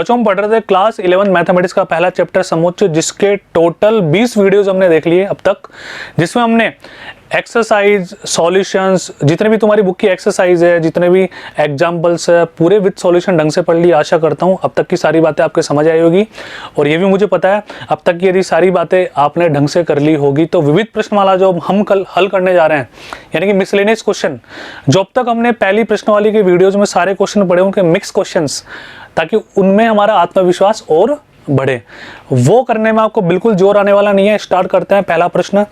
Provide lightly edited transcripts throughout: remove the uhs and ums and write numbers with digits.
बच्चों हम पढ़ रहे थे क्लास 11 मैथमेटिक्स का पहला चैप्टर समुच्चय, जिसके टोटल 20 वीडियोस हमने देख लिए अब तक, जिसमें हमने एक्सरसाइज, सॉल्यूशंस, जितने भी तुम्हारी बुक की एक्सरसाइज है, जितने भी एग्जाम्पल्स है, पूरे विद सॉल्यूशन ढंग से पढ़ लिए। आशा करता हूँ अब तक की सारी बातें आपके समझ आई होगी, और ये भी मुझे पता है अब तक की यदि सारी बातें आपने ढंग से कर ली होगी तो विविध प्रश्नमाला जो हम कल हल करने जा रहे हैं, यानी कि मिसलेनियस क्वेश्चन, जो अब तक हमने पहली प्रश्नवाली के वीडियोज में सारे क्वेश्चन पढ़े उनके मिक्स क्वेश्चंस, ताकि उनमें हमारा आत्मविश्वास और बढ़े, वो करने में आपको बिल्कुल जोर आने वाला नहीं है। स्टार्ट करते हैं पहला प्रश्न।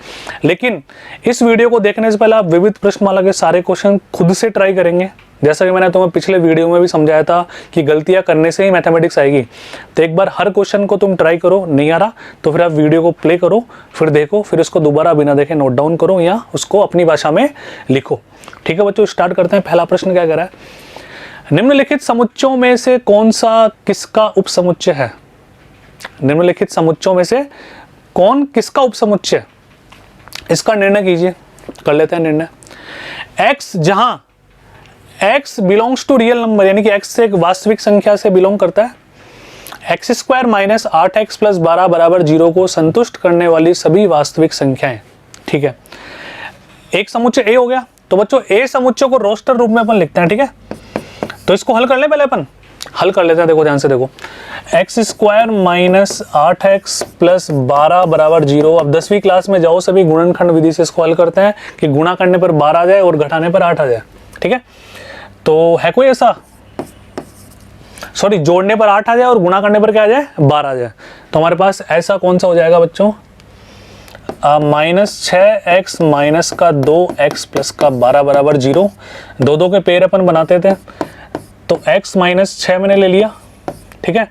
लेकिन इस वीडियो को देखने से पहले आप विविध प्रश्नमाला के सारे क्वेश्चन खुद से ट्राई करेंगे। जैसा कि मैंने तुम्हें पिछले वीडियो में भी समझाया था कि गलतियां करने से ही मैथमेटिक्स आएगी। तो एक बार हर क्वेश्चन को तुम ट्राई करो, नहीं आ रहा तो फिर आप वीडियो को प्ले करो, फिर देखो, फिर उसको दोबारा बिना देखे नोट डाउन करो या उसको अपनी भाषा में लिखो। ठीक है बच्चों, स्टार्ट करते हैं। पहला प्रश्न क्या कह रहा है, निम्नलिखित समुच्चयों में से कौन सा किसका उपसमुच्चय है? निम्नलिखित समुच्चयों में से कौन किसका उपसमुच्चय? इसका निर्णय कीजिए। कर लेते हैं निर्णय। x जहां x belongs to real number, यानी कि x से एक वास्तविक संख्या से बिलोंग करता है, x square minus 8x plus 12 बराबर 0 को संतुष्ट करने वाली सभी वास्तविक संख्याएं। ठीक है, एक समुच्चय a हो गया। तो बच्चों a समुच्चय को रोस्टर रूप में अपन लिखते हैं। ठीक है, तो इसको हल कर ले, पहले अपन हल कर लेते हैं। देखो ध्यान से देखो, x square minus 8x plus 12 बराबर 0। अब 10वीं क्लास में जाओ, सभी गुणनखंड विधि से इसको हल करते हैं कि गुणा करने पर 12 आ जाए और घटाने पर 8 आ जाए। ठीक है, तो है कोई ऐसा, सॉरी, जोड़ने पर 8 आ जाए और गुणा करने पर क्या आ जाए, 12 आ जाए। तो हमारे पास ऐसा कौन सा हो जाएगा बच्चों, माइनस 6x माइनस का 2x प्लस का 12 बराबर 0। दो दो के पेड़ अपन बनाते थे, तो x माइनस 6 मैंने ले लिया। ठीक है,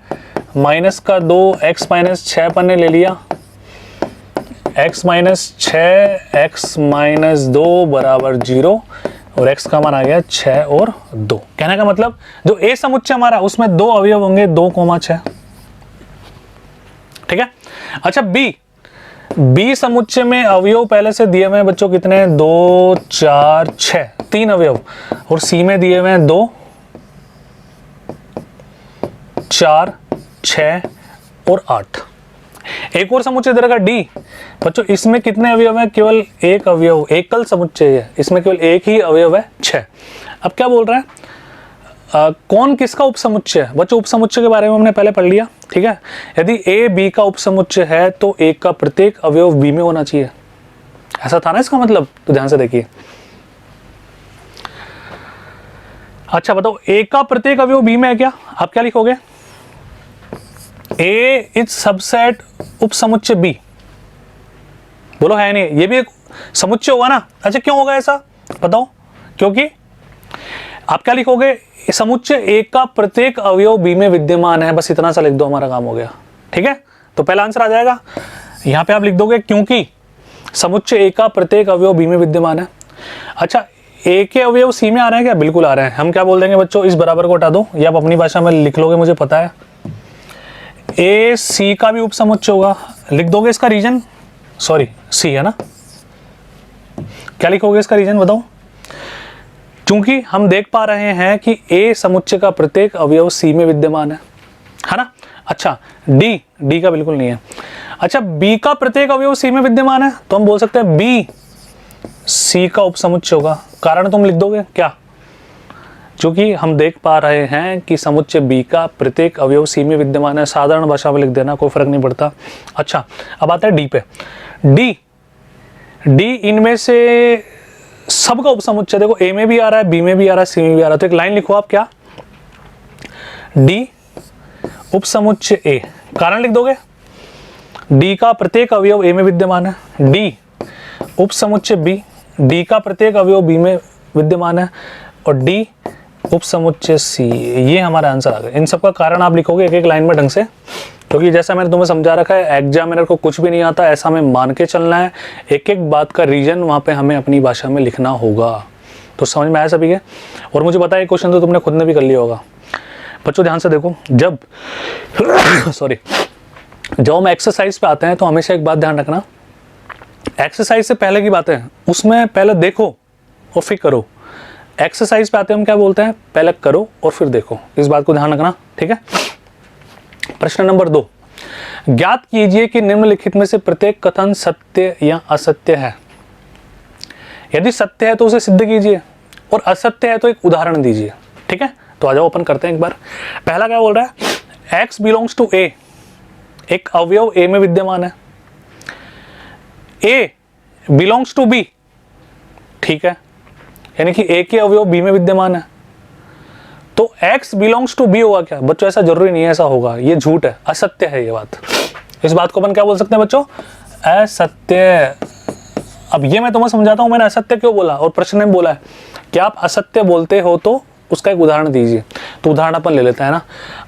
माइनस का 2 x माइनस 6 अपन ने ले लिया, x माइनस 6 x माइनस 2 बराबर 0, और x का मान आ गया 6 और 2। कहने का मतलब जो a समुच्चय हमारा उसमें 2 अवयव होंगे, 2,6। ठीक है, अच्छा b समुच्चय में अवयव पहले से दिए हुए हैं बच्चों कितने, 2 4 6, 3 अवयव, और c में दिए हुए हैं 2 4 6 और 8। एक और समुच्चय दे रखा डी बच्चों, इसमें कितने अवयव हैं, केवल एक अवयव, एकल समुच्चय है, इसमें केवल एक ही अवयव है, 6। अब क्या बोल रहा है, कौन किसका उपसमुच्चय है? बच्चों उपसमुच्चय के बारे में हमने पहले पढ़ लिया। ठीक है, यदि ए बी का उपसमुच्चय है तो ए का प्रत्येक अवयव बी में होना चाहिए, ऐसा था ना इसका मतलब। तो ध्यान से देखिए, अच्छा बताओ, ए का प्रत्येक अवयव बी में है क्या? आप क्या लिखोगे, ए इज सबसेट उपसमुच्चय बी। बोलो है नहीं, ये भी एक समुच्चय होगा ना। अच्छा क्यों होगा ऐसा बताओ, क्योंकि आप क्या लिखोगे, समुच्चय ए का प्रत्येक अवयव बी में विद्यमान है, बस इतना सा लिख दो, हमारा काम हो गया। ठीक है, तो पहला आंसर आ जाएगा। यहां पे आप लिख दोगे क्योंकि समुच्चय ए का प्रत्येक अवयव बी में विद्यमान है। अच्छा, ए के अवयव सी में आ रहे हैं क्या? बिल्कुल आ रहे हैं। हम क्या बोल देंगे बच्चों, इस बराबर को हटा दो, या आप अपनी भाषा में लिख लोगे, मुझे पता है। ए सी का भी उपसमुच्चय होगा, लिख दोगे इसका रीजन, सॉरी सी है ना, क्या लिखोगे इसका रीजन बताओ? क्योंकि हम देख पा रहे हैं कि ए समुच्चय का प्रत्येक अवयव सी में विद्यमान है ना। अच्छा, डी का बिल्कुल नहीं है। अच्छा, बी का प्रत्येक अवयव सी में विद्यमान है, तो हम बोल सकते हैं बी सी का उपसमुच्चय होगा। कारण तुम लिख दोगे क्या, क्योंकि हम देख पा रहे हैं कि समुच्चय बी का प्रत्येक अवयव सी में विद्यमान है। साधारण भाषा में लिख देना, कोई फर्क नहीं पड़ता। अच्छा, अब आता है डी पे। डी इनमें से सबका उपसमुच्चय, देखो ए में भी आ रहा है, बी में भी आ रहा है, सी में भी आ रहा है, तो एक लाइन लिखो आप, क्या, डी उपसमुच्चय ए। कारण लिख दोगे, डी का प्रत्येक अवयव ए में विद्यमान है, डी उपसमुच्चय बी, डी का प्रत्येक अवयव बी में विद्यमान है, और डी उपसमुच्चय सी। ये हमारा आंसर आ गया। इन सब का कारण आप लिखोगे एक एक लाइन में ढंग से, क्योंकि जैसा मैंने तुम्हें समझा रखा है, एग्जामिनर को कुछ भी नहीं आता ऐसा हमें मान के चलना है। एक एक बात का रीजन वहाँ पे हमें अपनी भाषा में लिखना होगा। तो समझ में आया सभी के? और मुझे पता है क्वेश्चन तो तुमने खुद ने भी कर लिया होगा। बच्चों ध्यान से देखो, जब जब हम एक्सरसाइज पे आते हैं तो हमेशा एक बात ध्यान रखना, एक्सरसाइज से पहले की बातें उसमें पहले देखो और फिर करो। एक्सरसाइज पे आते हैं हम क्या बोलते हैं, पहले करो और फिर देखो। इस बात को ध्यान रखना, ठीक है। प्रश्न नंबर 2, ज्ञात कीजिए कि निम्नलिखित में से प्रत्येक कथन सत्य या असत्य है। यदि सत्य है तो उसे सिद्ध कीजिए और असत्य है तो एक उदाहरण दीजिए। ठीक है, तो आ जाओ ओपन करते हैं एक बार। पहला क्या बोल रहा है, x बिलोंग्स टू a, एक अवयव a में विद्यमान है। a बिलोंग्स टू b, ठीक है, यानी कि a के अवयव b में विद्यमान है। तो x बिलोंग्स टू b होगा क्या? बच्चों ऐसा जरूरी नहीं है ऐसा होगा, ये झूठ है, असत्य है ये बात। इस बात को अपन क्या बोल सकते हैं बच्चों? असत्य। अब ये मैं तुम्हें समझाता हूं मैंने असत्य क्यों बोला, और प्रश्न में बोला है कि आप असत्य बोलते हो तो उसका एक उदाहरण दीजिए। तो उदाहरण अपन ले लेते हैं ना,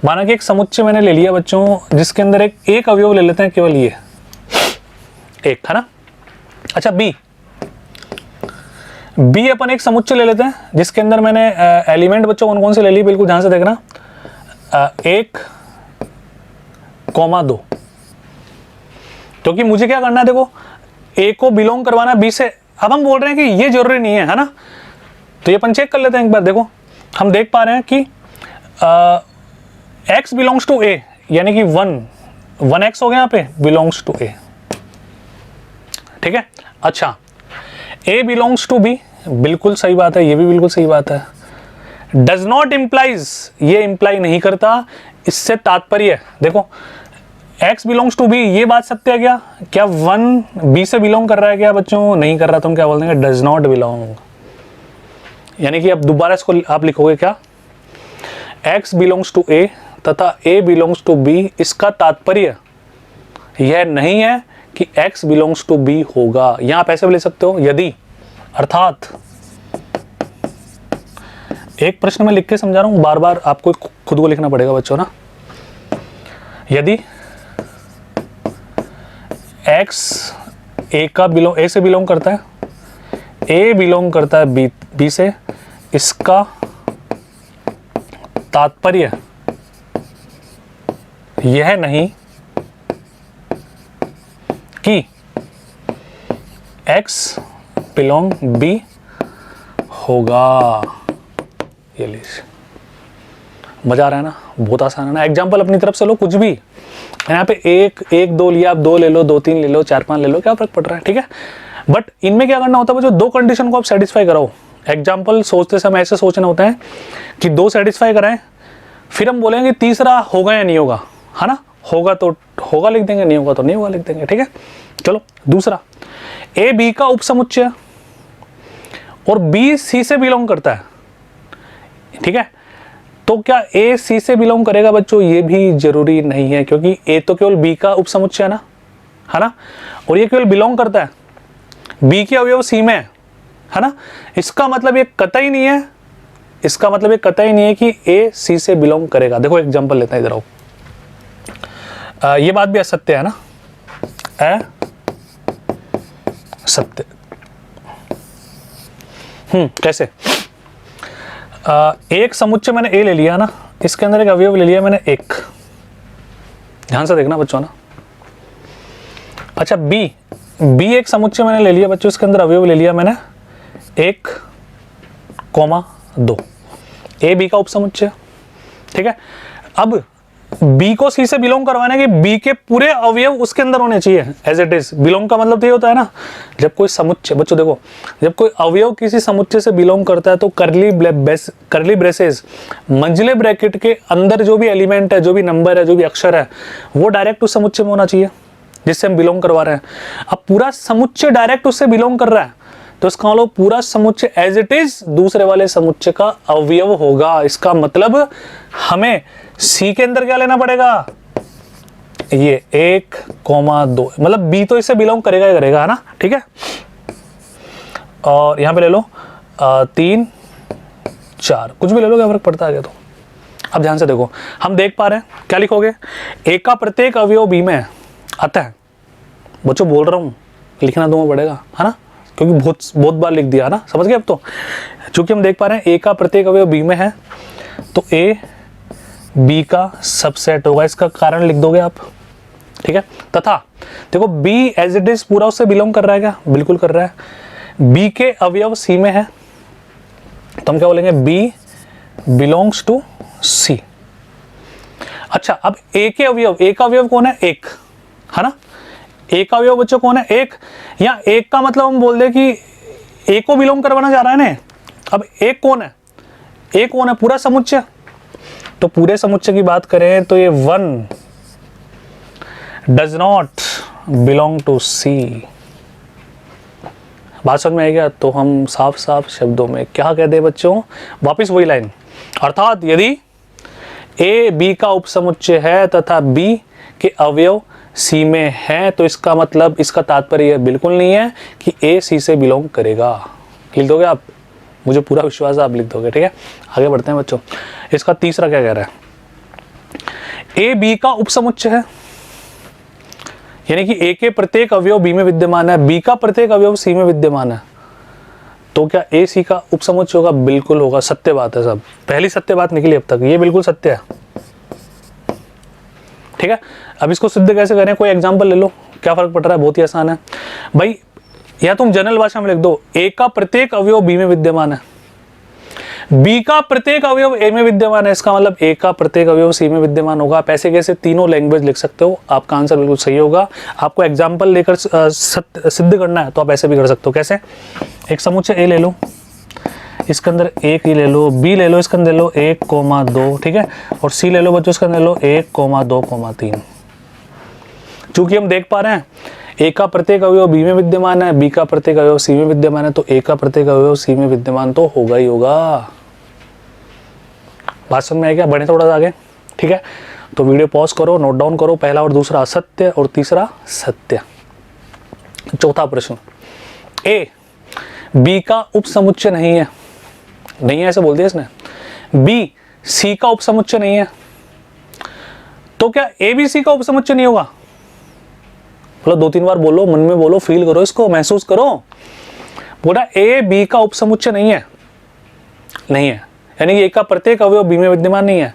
माना कि एक समुच्चय मैंने ले लिया बच्चों जिसके अंदर एक अवयव ले लेते हैं, केवल ये एक है ना। अच्छा बी अपन एक समुच्चय ले लेते हैं जिसके अंदर मैंने एलिमेंट बच्चों कौन कौन से ले लिए, बिल्कुल ध्यान से देखना, 1,2। क्योंकि मुझे क्या करना है, देखो ए को बिलोंग करवाना बी से। अब हम बोल रहे हैं कि ये जरूरी नहीं है ना, तो ये अपन चेक कर लेते हैं एक बार। देखो हम देख पा रहे हैं कि x बिलोंग्स टू a, यानी कि 1x हो गया यहाँ पे, बिलोंग्स टू a। ठीक है, अच्छा a बिलोंग्स टू b, बिल्कुल सही बात है, ये भी बिल्कुल सही बात है। डज नॉट इम्प्लाइज, ये इम्प्लाई नहीं करता, इससे तात्पर्य देखो x बिलोंग्स टू b, ये बात सत्य है क्या? क्या 1 b से बिलोंग कर रहा है क्या बच्चों? नहीं कर रहा, तुम क्या बोल देंगे? Does not belong. यानी कि अब दोबारा इसको आप लिखोगे क्या, x बिलोंग्स टू a तथा a बिलोंग्स टू b, इसका तात्पर्य यह नहीं है कि x बिलोंग्स टू b होगा। यहां आप ऐसे भी ले सकते हो, यदि, अर्थात। एक प्रश्न में लिख के समझा रहा हूं, बार बार आपको खुद को लिखना पड़ेगा बच्चों ना। यदि x a से बिलोंग करता है, a बिलोंग करता है b से, इसका तात्पर्य यह नहीं कि x बिलोंग b होगा। ये लीजिए, मजा आ रहा है ना, बहुत आसान है ना। एग्जाम्पल अपनी तरफ से लो, कुछ भी यहाँ पे एक दो लिया, आप 2 ले लो, 2 3 ले लो, 4 5 ले लो, क्या फर्क पड़ रहा है? ठीक है, बट इनमें क्या करना होता है जो 2 कंडीशन को आप सेटिस्फाई कराओ। एग्जाम्पल सोचते समय ऐसे सोचना होता है कि 2 सेटिस्फाई कराएं, फिर हम बोलेंगे तीसरा होगा या नहीं होगा, है ना। होगा तो होगा लिख देंगे, नहीं होगा तो नहीं होगा लिख देंगे। ठीक है, चलो दूसरा, ए बी का उपसमुच्चय और बी सी से बिलोंग करता है। ठीक है, तो क्या ए सी से बिलोंग करेगा बच्चों? ये भी जरूरी नहीं है, क्योंकि ए तो केवल बी का उपसमुच्चय है ना, और ये केवल बिलोंग करता है, बी के अवयव सी में है ना। इसका मतलब ये कतई नहीं है, इसका मतलब ये कतई नहीं है कि ए सी से बिलोंग करेगा। देखो एग्जांपल लेते हैं, इधर आओ। ये बात भी असत्य है ना, असत्य। कैसे? एक समुच्चय मैंने ए ले लिया ना, इसके अंदर एक अवयव ले लिया मैंने एक, ध्यान से देखना बच्चों ना। अच्छा बी एक समुच्चय मैंने ले लिया बच्चों, इसके अंदर अवयव ले लिया मैंने 1,2, ए बी का उपसमुच्चय। ठीक है, अब बी को सी से बिलोंग करवाने के बी के पूरे अवयव उसके अंदर होने चाहिए एज इट इज। बिलोंग का मतलब तो ये होता है ना, जब कोई समुच्चय, बच्चों देखो, जब कोई अवयव किसी समुच्चय से बिलोंग करता है तो करली ब्रेसेस, मंझले ब्रैकेट के अंदर जो भी एलिमेंट है, जो भी नंबर है, जो भी अक्षर है, वो डायरेक्ट उस समुच्चय में होना चाहिए जिससे हम बिलोंग करवा रहे हैं। अब पूरा समुच्चय डायरेक्ट उससे बिलोंग कर रहा है तो इसका मतलब पूरा समुच्चय एज इट इज दूसरे वाले समुच्चय का अवयव होगा। इसका मतलब हमें सी के अंदर क्या लेना पड़ेगा, ये 1,2, मतलब बी तो इससे बिलोंग करेगा ही करेगा, है ना। ठीक है, और यहां पे ले लो 3 4, कुछ भी ले लो, क्या फर्क पड़ता है। तो अब ध्यान से देखो, हम देख पा रहे हैं, क्या लिखोगे, ए का प्रत्येक अवयव बी में आता है। बच्चों बोल रहा हूं, लिखना तुम्हें पड़ेगा, है ना, क्योंकि बहुत बार लिख दिया ना, समझ गए। अब तो चूंकि हम देख पा रहे हैं ए का प्रत्येक अवयव बी में है, तो ए बी का सबसेट होगा, इसका कारण लिख दोगे आप। ठीक है, तथा देखो बी एज इट इज पूरा उससे बिलोंग कर रहा है क्या? बिल्कुल कर रहा है। बी के अवयव सी में है तो हम क्या बोलेंगे, बी बिलोंग्स टू सी। अच्छा, अब ए के अवयव, ए का अवयव कौन है? एक, है ना? ए का अवयव बच्चों कौन है? एक। या एक का मतलब हम बोल दे कि ए को बिलोंग करवाना जा रहा है ना। अब एक कौन है? ए कौन है? पूरा समुच्चय। तो पूरे समुच्चय की बात करें तो ये 1 डज नॉट बिलोंग टू सी। बात समझ में आएगा? तो हम साफ साफ शब्दों में क्या कहते हैं बच्चों? वापिस वही लाइन, अर्थात यदि ए बी का उपसमुच्चय है तथा बी के अवयव सी में है तो इसका मतलब, इसका तात्पर्य यह बिल्कुल नहीं है कि ए सी से बिलोंग करेगा। लिख दोगे आप? मुझे पूरा विश्वास है आप लिख दोगे। ठीक है, आगे बढ़ते हैं बच्चों। इसका तीसरा क्या कह रहा है? ए बी का उपसमुच्चय है, यानी कि ए के प्रत्येक अवयव बी में विद्यमान है, बी का प्रत्येक अवयव सी में विद्यमान है, तो क्या ए सी का उपसमुच्चय होगा? बिल्कुल होगा। सत्य बात है सब, पहली सत्य बात निकली अब तक, ये बिल्कुल सत्य है। ठीक है, अब इसको सिद्ध कैसे करें? कोई एग्जांपल ले लो, क्या फर्क पड़ रहा है? बहुत ही आसान है भाई। या तुम जनरल भाषा में लिख दो, ए का प्रत्येक अवयव बी में विद्यमान है, बी का प्रत्येक अवयव ए में विद्यमान है, इसका मतलब ए का प्रत्येक अवयव सी में विद्यमान होगा। आप ऐसे कैसे तीनों लैंग्वेज लिख सकते हो, आपका आंसर बिल्कुल सही होगा। आपको एग्जांपल लेकर सिद्ध करना है तो आप ऐसे भी कर सकते हो। कैसे? एक समुच्चय ए ले लो, इसके अंदर एक ही ले लो, बी ले लो, इसके अंदर ले लो 1,2, ठीक है, और सी ले लो बच्चों, इसके अंदर ले लो 1,2,3। चूंकि हम देख पा रहे हैं ए का प्रत्येक अवयव बी में विद्यमान है, बी का प्रत्येक अवयव सी में विद्यमान है, तो ए का प्रत्येक अवयव सी में विद्यमान तो होगा ही होगा। बात समझ में आएगा? बढ़े थोड़ा सा आगे। ठीक है, तो वीडियो पॉज करो, नोट डाउन करो। पहला और दूसरा असत्य और तीसरा सत्य। चौथा प्रश्न, ए बी का उपसमुच्चय नहीं है, नहीं है ऐसे बोल दिया इसने। बी सी का उपसमुच्चय नहीं है, तो क्या ए बी सी का उपसमुच्चय नहीं होगा? मतलब 2-3 बार बोलो, मन में बोलो, फील करो, इसको महसूस करो। बोला ए बी का उपसमुच्चय नहीं है, नहीं है, यानी कि ए का प्रत्येक अवयव बी में विद्यमान नहीं है,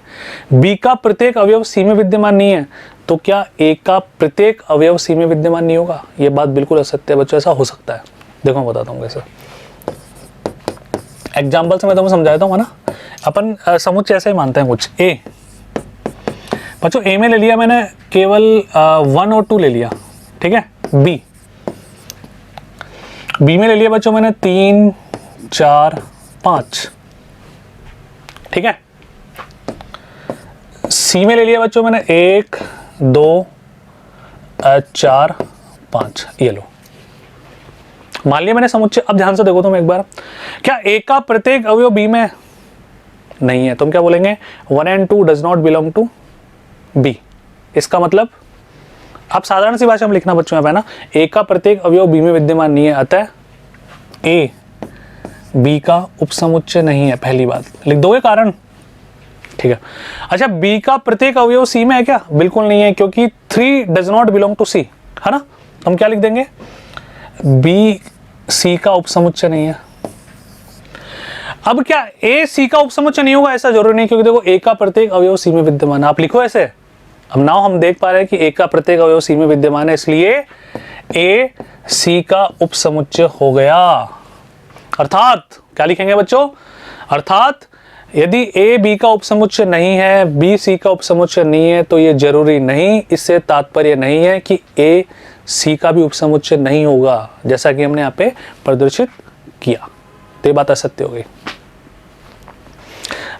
बी का प्रत्येक अवयव सी में विद्यमान नहीं है, तो क्या ए का प्रत्येक अवयव सी में विद्यमान नहीं होगा? यह बात बिल्कुल असत्य है बच्चों, ऐसा हो सकता है। देखो मैं बताता हूँ कैसे। एग्जाम्पल से मैं तुम्हें समझाता हूँ ना। अपन समुच्चय ऐसे ही मानते हैं कुछ। ए बच्चों, ए में ले लिया मैंने केवल 1 और 2 ले लिया, ठीक है। बी में ले लिया बच्चों मैंने 3, 4, 5, ठीक है। सी में ले लिया बच्चों मैंने 1, 2, 4, 5। ये लो, मान लिया मैंने समुच्चय। अब ध्यान से देखो तुम एक बार, क्या ए का प्रत्येक अवयव बी में नहीं है? तुम क्या बोलेंगे? 1 and 2 does not belong to B. इसका मतलब आप साधारण सी भाषा में लिखना बच्चों यहाँ पे ना, ए का प्रत्येक अवयव बी में विद्यमान नहीं है, अतः ए बी का उपसमुच्चय नहीं है। पहली बात लिख दोगे कारण, ठीक है। अच्छा, बी का प्रत्येक अवयव सी में है क्या? बिल्कुल नहीं है, क्योंकि 3 डज नॉट बिलोंग टू सी, है ना। हम क्या लिख देंगे? बी सी का उपसमुच्चय नहीं है। अब क्या ए सी का उपसमुच्चय नहीं होगा? ऐसा जरूरी नहीं, क्योंकि देखो ए का प्रत्येक अवयव सी में विद्यमान है। आप लिखो ऐसे। अब नाउ हम देख पा रहे हैं कि ए का प्रत्येक अवयव सी में विद्यमान है, इसलिए ए सी का उपसमुच्चय हो गया। अर्थात क्या लिखेंगे बच्चों? अर्थात यदि ए बी का उपसमुच्चय नहीं है, बी सी का उपसमुच्चय नहीं है, तो ये जरूरी नहीं, इससे तात्पर्य नहीं है कि ए सी का भी उपसमुच्चय नहीं होगा, जैसा कि हमने यहाँ पे प्रदर्शित किया। तो ये बात असत्य हो गई।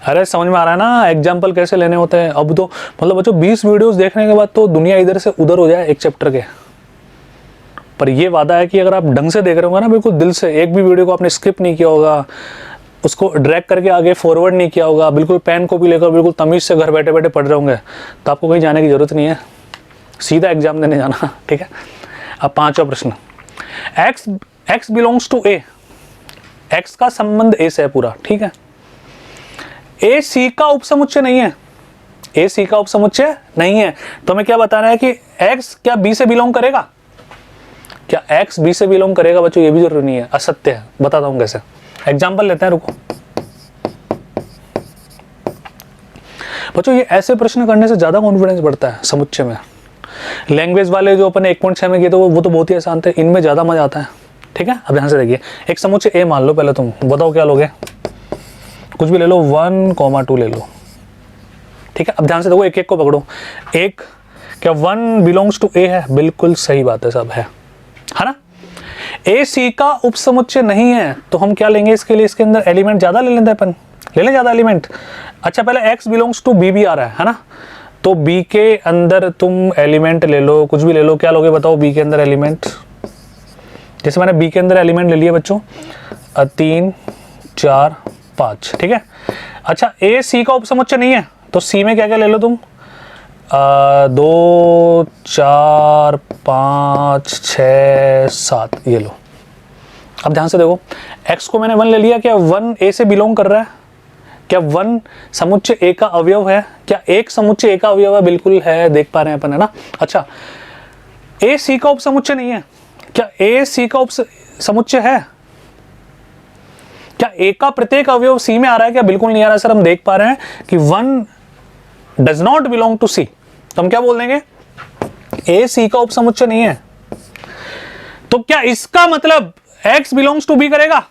अरे समझ में आ रहा है ना एग्जाम्पल कैसे लेने होते हैं? अब तो मतलब बच्चों 20 वीडियोस देखने के बाद तो दुनिया इधर से उधर हो जाए एक चैप्टर के, पर ये वादा है कि अगर आप ढंग से देख रहे होंगे ना, बिल्कुल दिल से, एक भी वीडियो को आपने स्किप नहीं किया होगा, उसको ड्रैग करके आगे फॉरवर्ड नहीं किया होगा, बिल्कुल पेन कॉपी लेकर बिल्कुल तमीज से घर बैठे बैठे पढ़ रहे होंगे, तो आपको कहीं जाने की जरूरत नहीं है, सीधा एग्जाम देने जाना, ठीक है। अब पांचवा प्रश्न, x belongs to A, x का संबंध ए से है पूरा, ठीक है। ए सी का उपसमुच्चय नहीं है, ए सी का उपसमुच्चय नहीं है, तो हमें क्या बताना है कि एक्स क्या बी से बिलोंग करेगा? क्या एक्स बी से बिलोंग करेगा बच्चों? ये भी जरूरी नहीं है, असत्य है। बताता हूं कैसे। एग्जाम्पल लेते हैं, रुको बच्चों। ये ऐसे प्रश्न करने से ज्यादा कॉन्फिडेंस बढ़ता है समुच्चय में। लैंग्वेज वाले जो अपन 1.6 में किए थे वो तो बहुत ही आसान थे, इनमें ज्यादा मजा आता है, ठीक है। अब ध्यान से देखिए, एक समुच्चय ए मान लो, पहले तुम बताओ क्या लोगे? कुछ भी ले लो, 1, 2 ले लो, ठीक है, अब ध्यान से देखो, एक एक को पकड़ो। एक, क्या 1 बिलोंग्स टू ए है? बिल्कुल सही बात है, सब है ना। ए सी का उपसमुच्चय नहीं है तो हम क्या लेंगे इसके लिए? इसके अंदर एलिमेंट ज्यादा ले लेते हैं अपन, ले लें ज्यादा एलिमेंट। अच्छा, पहले x बिलोंग्स टू बी भी आ रहा है ना, तो b के अंदर तुम एलिमेंट ले लो, कुछ भी ले लो। क्या लोगे बताओ b के अंदर एलिमेंट? जैसे मैंने b के अंदर एलिमेंट ले लिए बच्चों, 3 4 5, ठीक है। अच्छा, a c का उपसमुच्चय नहीं है तो c में क्या क्या ले लो तुम? 2 4 5 6 7, ये लो। अब ध्यान से देखो, x को मैंने 1 ले लिया, क्या 1 a से बिलोंग कर रहा है? क्या 1 समुच्चय a का अवयव है? क्या एक समुच्चय a का अवयव है? बिल्कुल है, देख पा रहे हैं अपन, है ना। अच्छा, a c का उपसमुच्चय नहीं है, क्या a c का उपसमुच्चय है? क्या a का प्रत्येक अवयव c में आ रहा है? क्या बिल्कुल नहीं आ रहा है सर। हम देख पा रहे हैं कि 1 does not belong to c, तो हम क्या बोल देंगे? a c का उपसमुच्चय नहीं है। तो क्या इसका मतलब x बिलोंग्स टू b करेगा?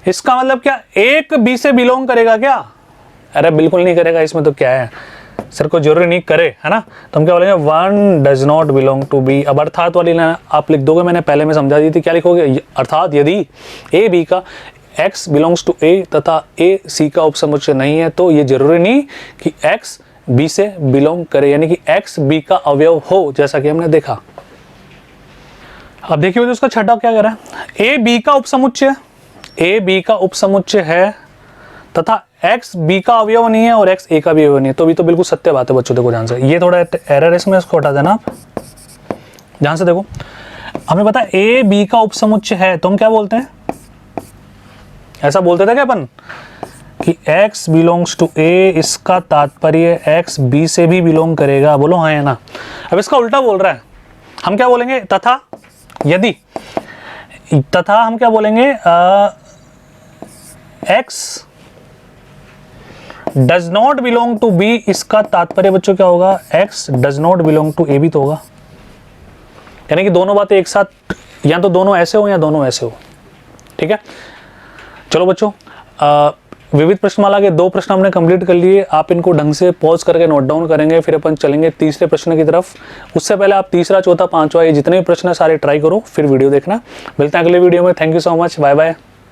इसका मतलब क्या एक b से बिलोंग करेगा क्या? अरे बिल्कुल नहीं करेगा, इसमें तो क्या है सर, को जरूरी नहीं करे, है ना। तो हम क्या बोलेंगे? 1 does not belong to b। अब अर्थात वाली ना आप लिख दोगे, मैंने पहले में समझा दी थी। क्या लिखोगे? अर्थात यदि a b का x बिलोंग्स टू a तथा a c का उपसमुच्चय नहीं है तो ये जरूरी नहीं कि x b से बिलोंग करे, यानी कि x b का अवयव हो, जैसा कि हमने देखा। अब देखिए तो उसका छठा क्या कह रहा है? a b का उपसमुच्चय, a b का उपसमुच्चय है तथा x b का अवयव नहीं है और x a का भी अवयव नहीं है, तो भी तो बिल्कुल सत्य बात है बच्चों। देखो ध्यान से, ये थोड़ा एरर है इसमें, इसको हटा देना आप। ध्यान से देखो, हमें पता है a b का उपसमुच्चय है, तो हम क्या बोलते हैं? ऐसा बोलते थे क्या अपन कि x बिलोंग्स टू a, इसका तात्पर्य x b से भी बिलोंग करेगा? बोलो हाँ या ना। अब इसका उल्टा बोल रहा है, हम क्या बोलेंगे? तथा यदि, तथा हम क्या बोलेंगे? x does not belong to b, इसका तात्पर्य बच्चों क्या होगा? x does not belong to a भी तो होगा। यानी कि दोनों बातें एक साथ, या तो दोनों ऐसे हो या दोनों ऐसे हो, ठीक है। चलो बच्चों, विविध प्रश्नमाला के 2 प्रश्न हमने कंप्लीट कर लिए। आप इनको ढंग से पॉज करके नोट डाउन करेंगे, फिर अपन चलेंगे तीसरे प्रश्न की तरफ। उससे पहले आप तीसरा, चौथा, पांचवा, ये जितने भी प्रश्न है सारे ट्राई करो, फिर वीडियो देखना। मिलते हैं अगले वीडियो में। Thank you so much, bye bye.